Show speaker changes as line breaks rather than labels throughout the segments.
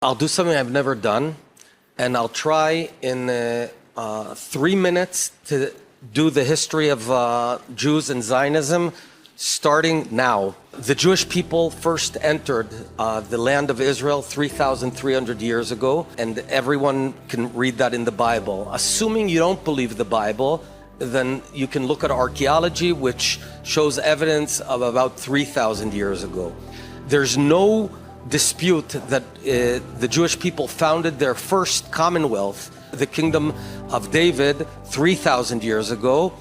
I'll do something I've never done, and I'll try in 3 minutes to do the history of Jews and Zionism, starting now. The Jewish people first entered the land of Israel 3,300 years ago, and everyone can read that in the Bible. Assuming you don't believe the Bible, then you can look at archaeology, which shows evidence of about 3,000 years ago. There's no dispute that the Jewish people founded their first commonwealth, the kingdom of David, 3,000 years ago.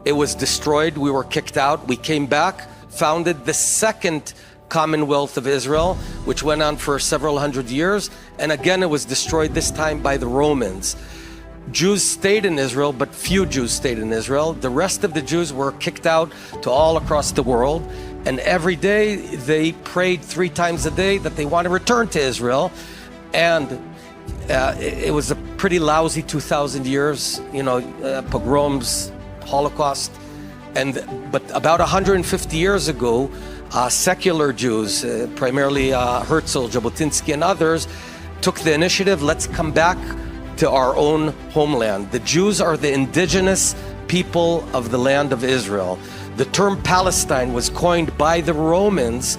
It was destroyed. We were kicked out. We came back, founded the second commonwealth of Israel, which went on for several hundred years. And again, it was destroyed, this time by the Romans. Jews stayed in Israel, but few Jews stayed in Israel. The rest of the Jews were kicked out to all across the world. And every day they prayed 3 times a day that they want to return to Israel. And it was a pretty lousy 2,000 years, pogroms, Holocaust. But about 150 years ago, secular Jews, primarily Herzl, Jabotinsky, and others, took the initiative. Let's come back to our own homeland. The Jews are the indigenous people of the land of Israel. The term Palestine was coined by the Romans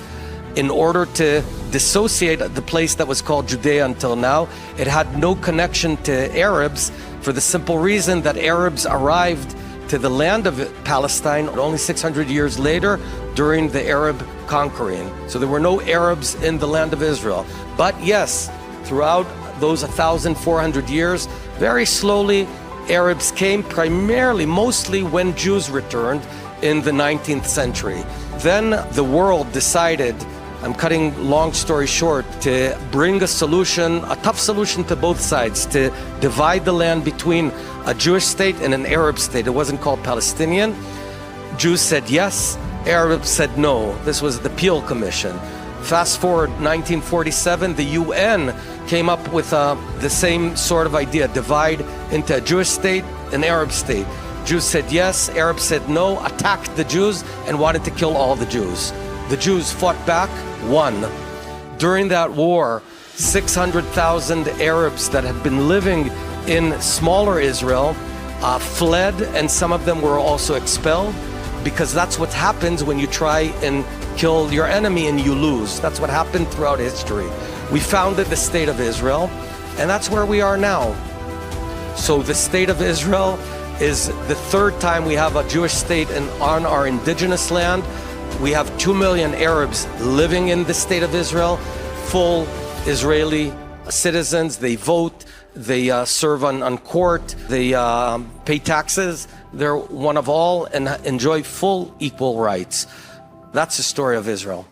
in order to dissociate the place that was called Judea until now. It had no connection to Arabs, for the simple reason that Arabs arrived to the land of Palestine only 600 years later during the Arab conquering. So there were no Arabs in the land of Israel. But yes, throughout those 1,400 years, very slowly Arabs came, primarily, mostly when Jews returned in the 19th century. Then the world decided, I'm cutting long story short, to bring a solution, a tough solution to both sides, to divide the land between a Jewish state and an Arab state. It wasn't called Palestinian. Jews said yes, Arabs said no. This was the Peel Commission. Fast forward 1947, the UN came up with the same sort of idea, divide into a Jewish state, an Arab state. Jews said yes, Arabs said no, attacked the Jews and wanted to kill all the Jews. The Jews fought back, won. During that war, 600,000 Arabs that had been living in smaller Israel fled, and some of them were also expelled, because that's what happens when you try and kill your enemy and you lose. That's what happened throughout history. We founded the State of Israel, and that's where we are now. So the State of Israel is the 3rd time we have a Jewish state on our indigenous land. We have 2 million Arabs living in the State of Israel, full Israeli citizens. They vote, they serve on court, they pay taxes. They're one of all and enjoy full equal rights. That's the story of Israel.